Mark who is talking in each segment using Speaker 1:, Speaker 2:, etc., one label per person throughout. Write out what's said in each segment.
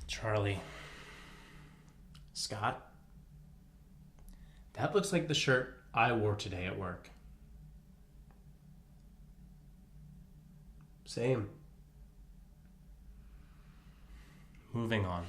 Speaker 1: Charlie,
Speaker 2: Scott?
Speaker 1: that looks like the shirt I wore today at work.
Speaker 2: Same.
Speaker 1: Moving on.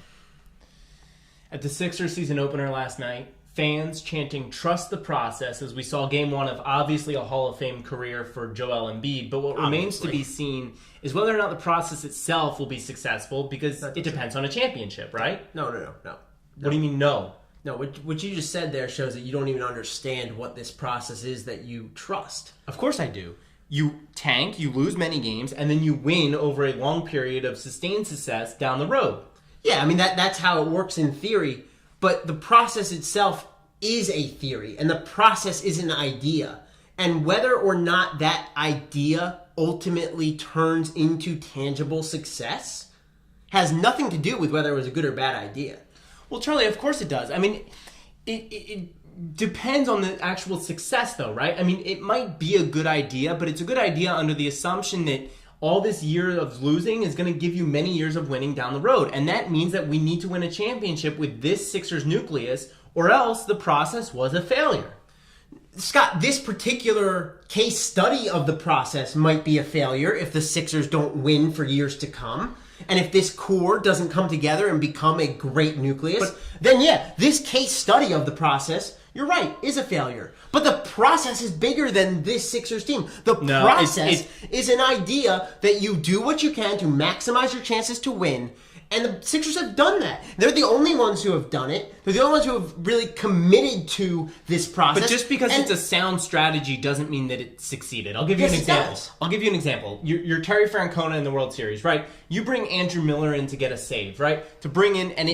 Speaker 1: At the Sixers season opener last night, fans chanting "Trust the process" as we saw Game 1 of obviously a Hall of Fame career for Joel Embiid. But what remains to be seen is whether or not the process itself will be successful, because it depends on a championship, right?
Speaker 2: No.
Speaker 1: What do you mean, no?
Speaker 2: No, what you just said there shows that you don't even understand what this process is that you trust.
Speaker 1: Of course I do. You tank, you lose many games, and then you win over a long period of sustained success down the road.
Speaker 2: Yeah, I mean, that's how it works in theory, but the process itself is a theory, and the process is an idea. And whether or not that idea ultimately turns into tangible success has nothing to do with whether it was a good or bad idea.
Speaker 1: Well, Charlie, of course it does. I mean, it depends on the actual success, though, right? I mean, it might be a good idea, but it's a good idea under the assumption that all this year of losing is going to give you many years of winning down the road. And that means that we need to win a championship with this Sixers nucleus, or else the process was a failure.
Speaker 2: Scott, this particular case study of the process might be a failure if the Sixers don't win for years to come. And if this core doesn't come together and become a great nucleus, then yeah, this case study of the process, you're right, is a failure. But the process is bigger than this Sixers team. The process is an idea that you do what you can to maximize your chances to win. And the Sixers have done that. They're the only ones who have done it. They're the only ones who have really committed to this process.
Speaker 1: But just because it's a sound strategy doesn't mean that it succeeded. I'll give you an example. I'll give you an example. You're Terry Francona in the World Series, right? You bring Andrew Miller in to get a save, right? To bring in, and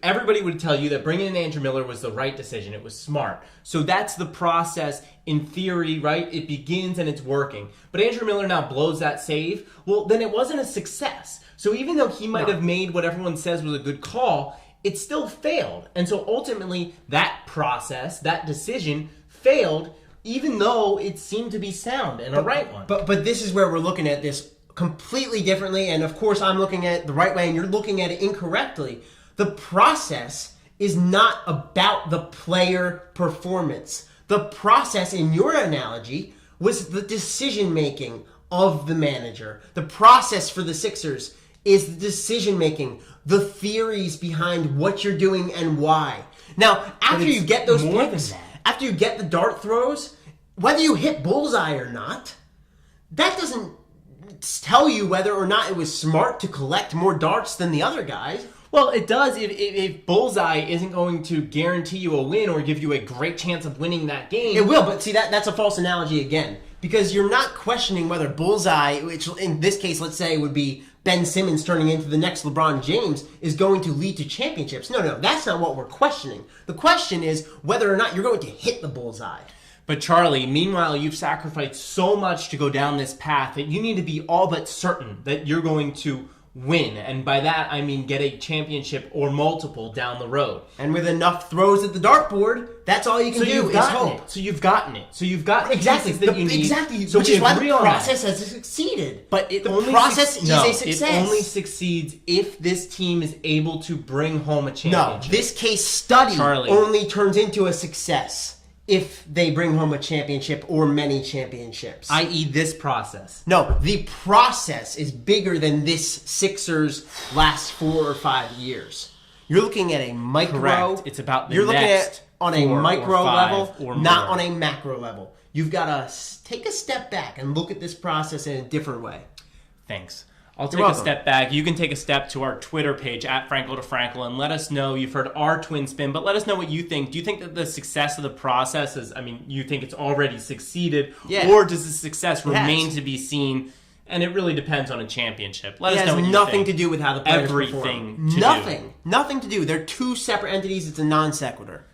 Speaker 1: everybody would tell you that bringing in Andrew Miller was the right decision. It was smart. So that's the process in theory, right? It begins and it's working. But Andrew Miller now blows that save. Well, then it wasn't a success. So even though he might have made what everyone says was a good call, it still failed. And so ultimately, that process, that decision, failed, even though it seemed to be sound and a right one.
Speaker 2: But this is where we're looking at this completely differently. And of course, I'm looking at it the right way, and you're looking at it incorrectly. The process is not about the player performance. The process, in your analogy, was the decision-making of the manager. The process for the Sixers is the decision-making, the theories behind what you're doing and why. Now, after you get those picks, after you get the dart throws, whether you hit bullseye or not, that doesn't tell you whether or not it was smart to collect more darts than the other guys.
Speaker 1: Well, it does if bullseye isn't going to guarantee you a win or give you a great chance of winning that game.
Speaker 2: It will, but see, that's a false analogy again. Because you're not questioning whether bullseye, which in this case, let's say, would be Ben Simmons turning into the next LeBron James, is going to lead to championships. No, that's not what we're questioning. The question is whether or not you're going to hit the bullseye.
Speaker 1: But Charlie, meanwhile, you've sacrificed so much to go down this path that you need to be all but certain that you're going to win. And by that, I mean get a championship or multiple down the road.
Speaker 2: And with enough throws at the dartboard, that's all you can do is hope.
Speaker 1: So you've gotten it. So you've got
Speaker 2: exactly
Speaker 1: that you need.
Speaker 2: Exactly.
Speaker 1: So
Speaker 2: which is why the process has succeeded.
Speaker 1: But
Speaker 2: the process is a success.
Speaker 1: It only succeeds if this team is able to bring home a championship.
Speaker 2: No, this case study only turns into a success if they bring home a championship or many championships.
Speaker 1: I.e. this process.
Speaker 2: No, the process is bigger than this Sixers last 4 or 5 years. You're looking at a micro.
Speaker 1: Correct. It's about the
Speaker 2: You're looking
Speaker 1: next
Speaker 2: at on a micro level, not
Speaker 1: more.
Speaker 2: on a macro level. You've got to take a step back and look at this process in a different way.
Speaker 1: Thanks. I'll take a step back. You can take a step to our Twitter page, @Frankel2Frankel, and let us know. You've heard our twin spin, but let us know what you think. Do you think that the success of the process is, you think it's already succeeded?
Speaker 2: Yeah.
Speaker 1: Or does the success remain to be seen? And it really depends on a championship. Let us know what you think.
Speaker 2: It has nothing to do with how the players perform.
Speaker 1: Nothing.
Speaker 2: Nothing to do. They're two separate entities. It's a non sequitur.